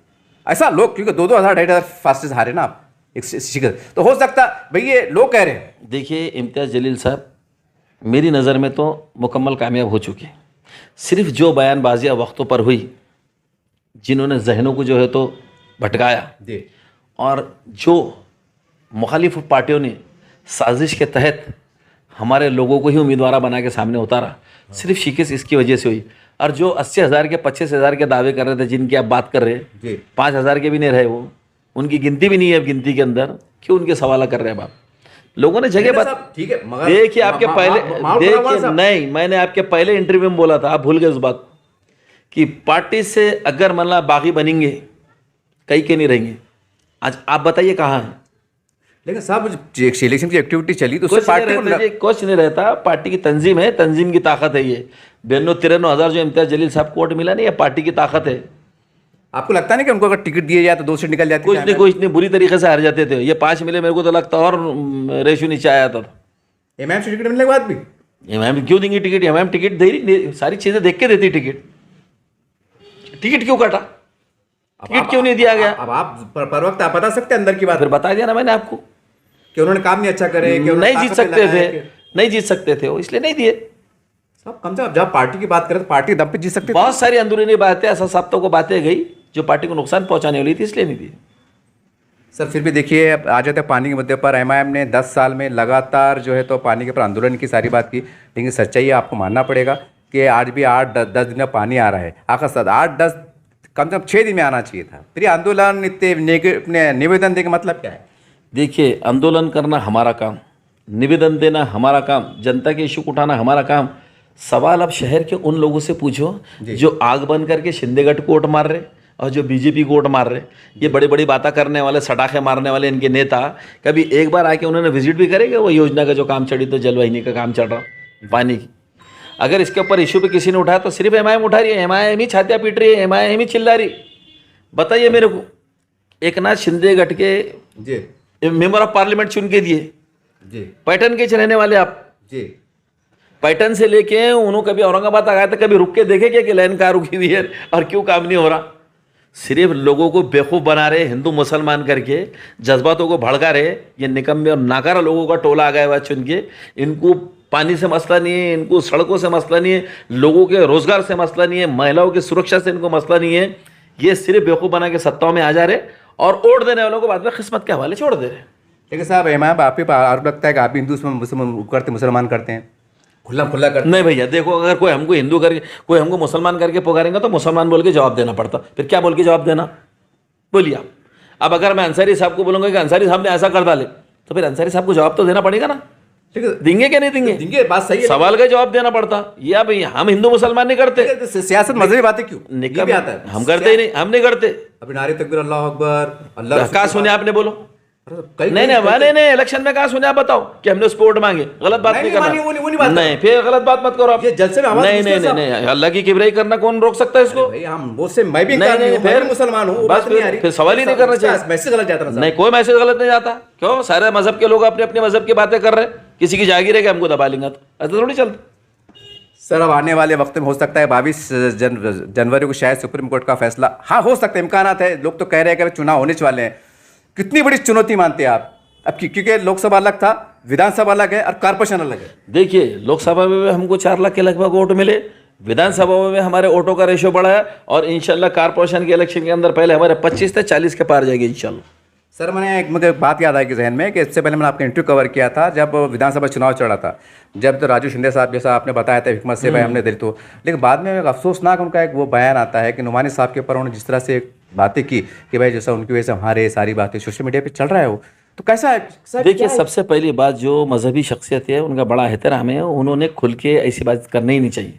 ऐसा लोग, क्योंकि 2-2 हज़ार 2,500 फास्टेस्ट हारे ना आप एक शिकस्त, तो हो सकता भाई ये लोग कह रहे हैं। देखिए, इम्तियाज जलील साहब मेरी नज़र में तो मुकम्मल कामयाब हो चुके हैं। सिर्फ जो बयानबाजियाँ वक्तों पर हुई, जिन्होंने जहनों को जो है तो भटकाया और जो मुखालिफ पार्टियों ने साजिश के तहत हमारे लोगों को ही उम्मीदवार बना के सामने उतारा। सिर्फ शिकस्त इसकी वजह से हुई। और जो 80,000 के 25,000 के दावे कर रहे थे, जिनकी आप बात कर रहे हैं, 5,000 के भी नहीं रहे, वो उनकी गिनती भी नहीं है अब गिनती के अंदर। क्यों उनके सवाल कर रहे हैं आप? लोगों ने जगह बात, ठीक है, मगर देखिए आपके पहले, देखिए नहीं, मैंने आपके पहले इंटरव्यू में बोला था, आप भूल गए उस बात कि पार्टी से अगर मतलब बागी बनेंगे कहीं के नहीं रहेंगे। आज आप बताइए कहाँ है? लेकिन साहब इलेक्शन की एक्टिविटी चली तो उससे पार्टी को कुछ नहीं रहता। पार्टी की तंजीम है, तंजीम की ताकत है। ये 92-93 जो इम्तियाज जलील साहब को वोट मिला नहीं, ये पार्टी की ताकत है। आपको लगता नहीं कि उनको अगर टिकट दिया जाए तो 2 सीट निकल जाती? कुछ नहीं, बुरी तरीके से हार जाते थे। ये 5 मिले, मेरे को तो लगता और रेशो नीचे आया था। एमआईएम से टिकट मिलने के बाद भी एमआईएम क्यों देंगी टिकट? एमआईएम टिकट दे रही, सारी चीजें देख के देती टिकट। टिकट क्यों काटा? टिकट क्यों नहीं दिया गया? अब आप पर बता सकते हैं अंदर की बात? फिर बता दिया ना मैंने आपको कि उन्होंने काम नहीं अच्छा करे, कि नहीं जीत सकते थे, नहीं जीत सकते थे वो, इसलिए नहीं दिए। सब कम से कम जब पार्टी की बात करें तो पार्टी दम पे जीत सकती। बहुत सारी अंदरूनी बातें, ऐसा सब को बातें गई जो पार्टी को नुकसान पहुंचाने वाली थी, इसलिए नहीं दी। सर फिर भी देखिए, अब आ जाते हैं पानी के मुद्दे पर। एमआईएम ने 10 साल में लगातार जो है तो पानी के ऊपर आंदोलन की सारी बात की, लेकिन सच्चाई आपको मानना पड़ेगा कि आज भी 8-10 दिन में पानी आ रहा है। आखिर सर 8-10 कम से कम 6 दिन में आना चाहिए था। फिर आंदोलन इतने निवेदन देने का मतलब क्या है? देखिए, आंदोलन करना हमारा काम, निवेदन देना हमारा काम, जनता के इशू को उठाना हमारा काम। सवाल अब शहर के उन लोगों से पूछो जो आग बंद करके शिंदेगढ़ को वोट मार रहे और जो बीजेपी को वोट मार रहे। ये बड़ी बड़ी बातें करने वाले, सटाखे मारने वाले इनके नेता कभी एक बार आके उन्होंने विजिट भी करेंगे? वो योजना का जो काम चढ़ी, तो जलवाहिनी का काम चल रहा पानी की, अगर इसके ऊपर इशू पे किसी ने उठाया तो सिर्फ एमआईएम उठा रही है, एमआईएम ही छातियाँ पीट रही है, एमआईएम ही चिल्ला रही। बताइए मेरे को, एकनाथ शिंदेगढ़ के मेंबर ऑफ पार्लियामेंट चुन के दिए जी, पैटर्न के रहने वाले आप जी, पैटर्न से लेके उन्होंने कभी औरंगाबाद आ गए थे, कभी रुक के देखे क्या कि लाइन कहाँ रुकी हुई है और क्यों काम नहीं हो रहा? सिर्फ लोगों को बेवकूफ़ बना रहे, हिंदू मुसलमान करके जज्बातों को भड़का रहे। ये निकम्मे और नाकारा लोगों का टोला आ गया हुआ चुन के। इनको पानी से मसला नहीं है, इनको सड़कों से मसला नहीं है, लोगों के रोजगार से मसला नहीं है, महिलाओं की सुरक्षा से इनको मसला नहीं है। ये सिर्फ बेवकूफ़ बना के सत्ताओं में आ जा रहे और वोट देने वालों को बाद में किस्मत के हवाले छोड़ दे रहे। लेकिन साहब एमआईएम आप ही आरोप लगता है कि आप हिंदू मुसलमान करते हैं, खुला करते? नहीं भैया, देखो, अगर कोई हमको हिंदू करके, कोई हमको मुसलमान करके पुकारेंगे तो मुसलमान बोल के जवाब देना पड़ता। फिर क्या बोल के जवाब देना? बोलिए आप। अब अगर मैं अंसारी साहब को बोलूँगा कि अंसारी साहब ने ऐसा कर डाले, तो फिर अंसारी साहब को जवाब तो देना पड़ेगा ना। देंगे क्या नहीं देंगे? देंगे, बात सही है, सवाल का जवाब देना पड़ता। ये अब हम हिंदू मुसलमान नहीं करते, सियासत मजहबी बातें क्यों निकल आता है? हम करते ही नहीं, हम नहीं करते। अभी नारे तकबीर, अल्लाह अकबर, अल्लाह कहाँ सुने आपने? बोलो। नहीं, इलेक्शन में कहा सुने आप? बताओ कि हमने उस पर वोट मांगे। गलत बात नहीं करना। नहीं, फिर गलत बात मत करो आप। ये जलसे में आवाज नहीं, अल्लाह की किबराई करना कौन रोक सकता है इसको? मैं भी मुसलमान हूँ, बस फिर सवाल ही नहीं करना चाहिए। मैसेज गलत जाता नहीं, कोई मैसेज गलत नहीं जाता। क्यों? सारे मजहब के लोग अपने अपने मजहब की बातें कर रहे हैं, किसी की जागीर है कि हमको दबा लेंगे, तो ऐसा थोड़ी चलता। सर अब आने वाले वक्त में हो सकता है 22 जनवरी को शायद सुप्रीम कोर्ट का फैसला, हाँ हो सकता है, इम्कानात है। लोग तो कह रहे हैं कि चुनाव होने वाले हैं। कितनी बड़ी चुनौती मानते हैं आप? अब क्योंकि लोकसभा अलग था, विधानसभा अलग है और कारपोरेशन अलग है। देखिए, लोकसभा में हमको 4 लाख के लगभग वोट मिले, विधानसभा में हमारे वोटों का रेशियो बढ़ा है और इंशाल्लाह कारपोरेशन के इलेक्शन के अंदर पहले हमारे 25 से 40 के पार जाएगी इंशाल्लाह। सर मुझे बात याद आई कि जहन में कि इससे पहले मैंने आपका इंटरव्यू कवर किया था जब विधानसभा चुनाव चल रहा था, जब तो राजू शिंदे साहब जैसा आपने बताया था हिकमत से भाई हमने दिल तो, लेकिन बाद में एक अफसोसनाक उनका एक वो बयान आता है कि नुमानी साहब के ऊपर उन्होंने जिस तरह से बातें की कि भाई जैसा उनकी वजह से हमारे सारी बातें सोशल मीडिया पे चल रहा है, वो तो कैसा है? देखिए, सबसे पहली बात, जो मजहबी शख्सियत है उनका बड़ा एहतराम है, उन्होंने खुल के ऐसी बात करनी ही नहीं चाहिए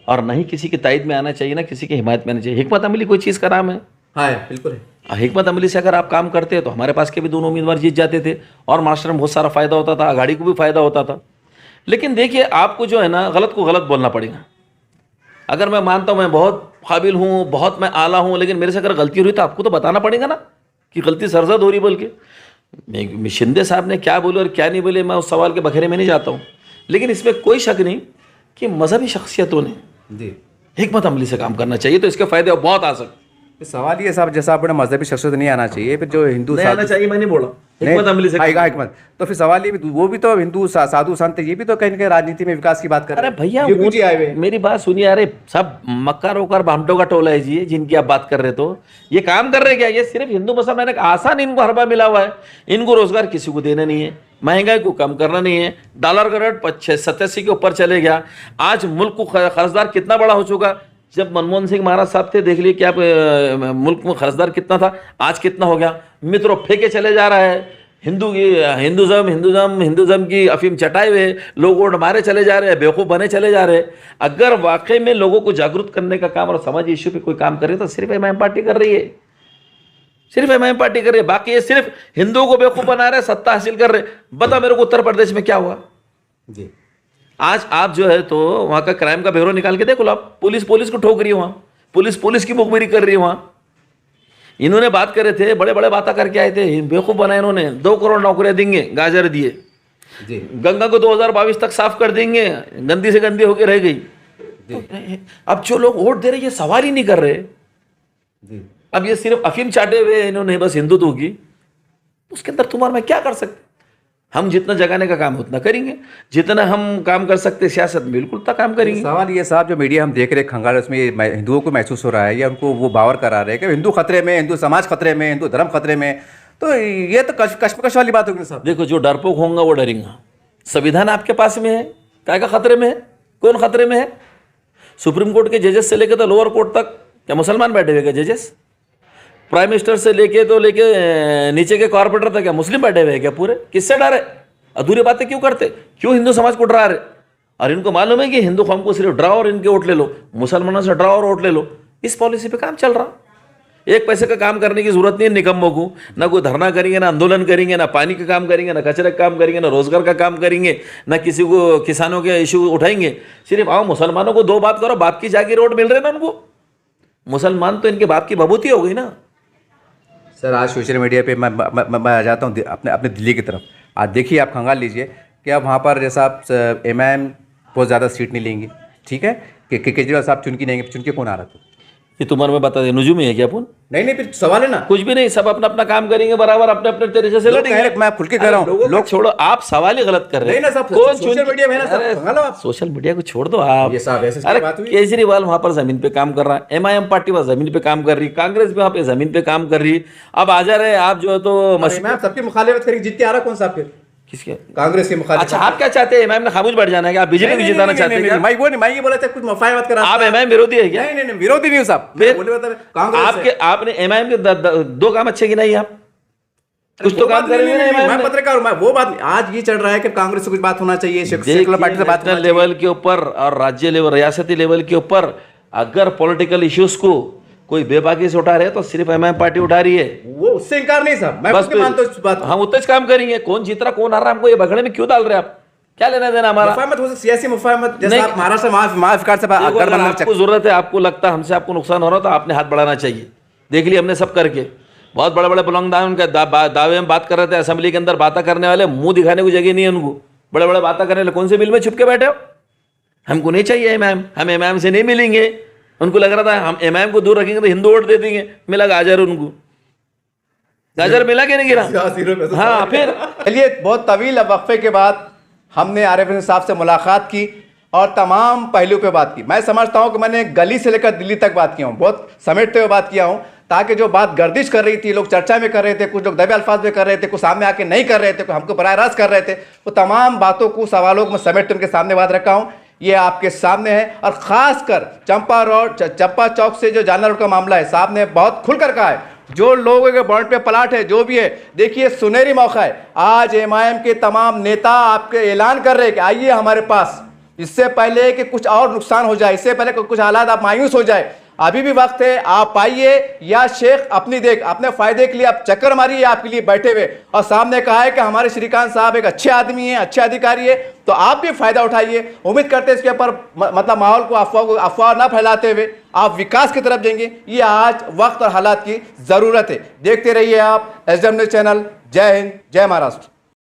और ना ही किसी की तायद में आना चाहिए, ना किसी की हिमायत में आना चाहिए। हिकमत अमली कोई चीज़ का नाम है? हाँ बिल्कुल है। हिकमत अमली से अगर आप काम करते हैं तो हमारे पास के भी दोनों उम्मीदवार जीत जाते थे और मास्टर में बहुत सारा फ़ायदा होता था, आघाड़ी को भी फ़ायदा होता था। लेकिन देखिए, आपको जो है ना, गलत को गलत बोलना पड़ेगा। अगर मैं मानता हूँ मैं बहुत काबिल हूँ, बहुत मैं आला हूँ, लेकिन मेरे से अगर गलती हो रही तो आपको तो बताना पड़ेगा ना कि गलती सरजद हो रही बोल के। शिंदे साहब ने क्या बोले और क्या नहीं बोले, मैं उस सवाल के बखेरे में नहीं जाता हूँ, लेकिन इसमें कोई शक नहीं कि मजहबी शख्सियतों ने हिकमत अमली से काम करना चाहिए, तो इसके फ़ायदे बहुत आ सकते। सवाल ये साहब, जैसा आपने मजहबी शख्सियत नहीं आना चाहिए, फिर जो हिंदू नहीं आना चाहिए, मैं नहीं बोला, नहीं, हिकमत अमली से आएगा हिकमत, तो फिर सवाल ये भी, वो भी तो हिंदू साधु संत, ये भी तो कहीं ना कहीं राजनीति में विकास की बात कर अरे रहे हैं। भैया योगी जी आए हुए हैं। मेरी बात सुनिए, अरे सब मक्का रोकर भामटों का टोला है जी, जिनकी आप बात कर रहे, तो ये काम कर रहे क्या? ये सिर्फ हिंदू मुसलमान एक आसान इनको हरबा मिला हुआ है, इनको रोजगार किसी को देना नहीं है, महंगाई को कम करना नहीं है, डॉलर का रेट 87 के ऊपर चले गया, आज मुल्क को कर्जदार कितना बड़ा हो चुका। जब मनमोहन सिंह महाराज साहब थे, देख लिए क्या मुल्क में कर्जदार कितना था, आज कितना हो गया। मित्रों फेंके चले जा रहा है, हिंदुज़म की अफीम चटाए हुए लोग वोट मारे चले जा रहे हैं, बेवकूफ़ बने चले जा रहे हैं। अगर वाकई में लोगों को जागरूक करने का काम और समाज इश्यू पे कोई काम करे तो सिर्फ एमआईएम पार्टी कर रही है, सिर्फ एमआईएम पार्टी कर रही है। बाकी ये सिर्फ हिंदुओं को बेवकूफ़ बना रहे, सत्ता हासिल कर रहे। बता मेरे को उत्तर प्रदेश में क्या हुआ जी। आज? आप जो है तो वहाँ का क्राइम का ब्यूरो निकाल के देखो आप, पुलिस को ठोक रही है वहाँ, पुलिस की मुखबिरी कर रही है वहाँ। इन्होंने बात करे थे, बड़े बड़े बातें करके आए थे, बेवकूफ़ बनाए इन्होंने। 2 करोड़ नौकरियां देंगे, गाजर दिए जी। गंगा को 2022 तक साफ कर देंगे, गंदी से गंदी होकर रह गई। तो अब जो लोग वोट दे रहे, ये सवाल ही नहीं कर रहे जी। अब ये सिर्फ अफीम चाटे हुए इन्होंने बस हिंदुत्व की, उसके अंदर तुम्हारा मैं क्या कर सकते? हम जितना जगाने का काम उतना करेंगे, जितना हम काम कर सकते सियासत में बिल्कुल तक काम करेंगे। सवाल ये साहब, जो मीडिया हम देख रहे हैं खंगाल, उसमें हिंदुओं को महसूस हो रहा है या उनको वो बावर करा रहे हैं कि हिंदू खतरे में, हिंदू समाज खतरे में, हिंदू धर्म खतरे में, तो ये तो कश्मकश वाली बात होगी साहब। देखो, जो डरपोक होगा वो डरेगा। संविधान आपके पास में है, क्या का खतरे में है? कौन खतरे में है? सुप्रीम कोर्ट के जजेस से लेकर तो लोअर कोर्ट तक क्या मुसलमान बैठे हुए? क्या जजेस? प्राइम मिनिस्टर से लेके नीचे के कॉर्पोरेटर तक क्या मुस्लिम बैठे हुए? क्या पूरे? किससे डरे? अधूरी बातें क्यों करते? क्यों हिंदू समाज को डरा रहे? और इनको मालूम है कि हिंदू कौम को सिर्फ डराओ और इनके वोट ले लो, मुसलमानों से डराओ और वोट ले लो। इस पॉलिसी पे काम चल रहा। एक पैसे का काम करने की जरूरत नहीं है निकम्मों को। ना कोई धरना करेंगे, ना आंदोलन करेंगे, ना पानी का काम करेंगे, ना कचरे का काम करेंगे, ना रोजगार का काम करेंगे, ना किसी को किसानों के इशू उठाएंगे। सिर्फ आओ मुसलमानों को 2 बात करो, बाप की जागीर वोट मिल रहे ना उनको। मुसलमान तो इनके बाप की बबूती हो गई ना। सर, आज सोशल मीडिया पे मैं आ जाता हूँ अपने दिल्ली की तरफ। आज देखिए, आप खंगाल लीजिए कि अब वहाँ पर जैसा आप एमआईएम बहुत ज़्यादा सीट नहीं लेंगी, ठीक है, कि केजरीवाल साहब चुन के कौन आ रहा था? ये तुम्हारे में बता दे, नजूमी है क्या अपन? नहीं, फिर सवाल है ना, कुछ भी नहीं, सब अपना अपना काम करेंगे, बराबर अपने अपने तरीके से लड़ेंगे। मैं खुल के कह रहा हूँ, लोग छोड़ो, आप सवाल ही गलत कर रहे हैं। नहीं ना साहब, सोशल मीडिया में है ना साहब, सोशल मीडिया को छोड़ दो आप। ये साहब ऐसे अरे बात हुई। केजरीवाल वहां पर जमीन पे काम कर रहा है, एमआईएम पार्टी वहां जमीन पे काम कर रही, कांग्रेस भी वहां पे जमीन पे काम कर रही। अब आ जा रहे आप जो है तो मैं सबकी मुखालिफत करेंगे, जीत के आ रहा कौन सा फिर? किसके? कांग्रेस के मुखालिफ। अच्छा, आप क्या चाहते हैं? एमआईएम ने खामोश बैठ जाना है क्या? आप बीजेपी को जिताना चाहते हैं क्या? मैं ये बोला था कुछ मुफाहमत करा। आप एमआईएम विरोधी है क्या? नहीं, विरोधी नहीं हूं साहब। कांग्रेस आपने एमआईएम के 2 काम अच्छे की नहीं, आप कुछ तो काम करेंगे ना एमआईएम। मैं पत्रकार हूं, वो बात आज ये चल रहा है कि कांग्रेस से कुछ बात होना चाहिए, सेकुलर पार्टी से बात नेशनल लेवल के ऊपर और राज्य लेवल, रियासती लेवल के ऊपर अगर पॉलिटिकल इश्यूज को कोई बेबाकी से उठा रहे हैं तो सिर्फ एमआईएम पार्टी उठा रही है। वो उससे इनकार नहीं साहब, मैं उसके मानता हूं इस बात। हम उतना काम करेंगे। कौन जीत रहा कौन आ रहा, हमको ये भगड़े में क्यों डाल रहे हैं आप? क्या लेना देना हमारा? मुफाहमत हो, सियासी मुफाहमत, जैसे आप महाराष्ट्र महाविकास से आपको जरूरत है, आपको लगता है हमसे आपको नुकसान हो रहा, तो आपने हाथ बढ़ाना चाहिए। देख लिया हमने सब करके, बहुत बड़े बड़े बुलंद दावे में बात कर रहे थे, असेंबली के अंदर बातें करने वाले, मुंह दिखाने की जगह नहीं है उनको, बड़े बड़े बातें करने वाले। कौन से बिल में छुप के बैठे हो? हमको नहीं चाहिए एमआईएम, हम एमआईएम से नहीं मिलेंगे। उनको लग रहा था हम एमआईएम को दूर रखेंगे तो हिंदू वोट दे देंगे, मिला गाजर, उनको गाजर मिला कि नहीं गिरा? हाँ, फिर चलिए, बहुत तवील वक्फे के बाद हमने आरिफ हसन साहब से मुलाकात की और तमाम पहलू पे बात की। मैं समझता हूं कि मैंने गली से लेकर दिल्ली तक बात किया हूं, बहुत समेटते हुए बात किया हूं, ताकि जो बात गर्दिश कर रही थी, लोग चर्चा में कर रहे थे, कुछ लोग दबे अल्फाज में कर रहे थे, कुछ सामने आके नहीं कर रहे थे, कुछ हमको बराह रास्त कर रहे थे, वो तमाम बातों को, सवालों को मैं समेट उनके सामने बात रखा हूँ। ये आपके सामने है। और खासकर चंपा चौक से जो जानर रोड का मामला है, साहब ने बहुत खुलकर कहा है, जो लोगों के बॉन्ड पे प्लाट है, जो भी है, देखिए सुनहरी मौका है। आज एमआईएम के तमाम नेता आपके ऐलान कर रहे हैं कि आइए हमारे पास, इससे पहले कि कुछ और नुकसान हो जाए, इससे पहले कि कुछ हालात आप मायूस हो जाए, अभी भी वक्त है, आप आइए। या शेख अपनी देख अपने फायदे के लिए आप चक्कर मारिए, आपके लिए बैठे हुए। और सामने कहा है कि हमारे श्रीकांत साहब एक अच्छे आदमी हैं, अच्छे अधिकारी है, तो आप भी फायदा उठाइए। उम्मीद करते हैं इसके ऊपर मतलब माहौल को अफवाह ना फैलाते हुए आप विकास की तरफ जाएंगे। ये आज वक्त और हालात की जरूरत है। देखते रहिए आप एसडीएम न्यूज़ चैनल। जय हिंद, जय महाराष्ट्र।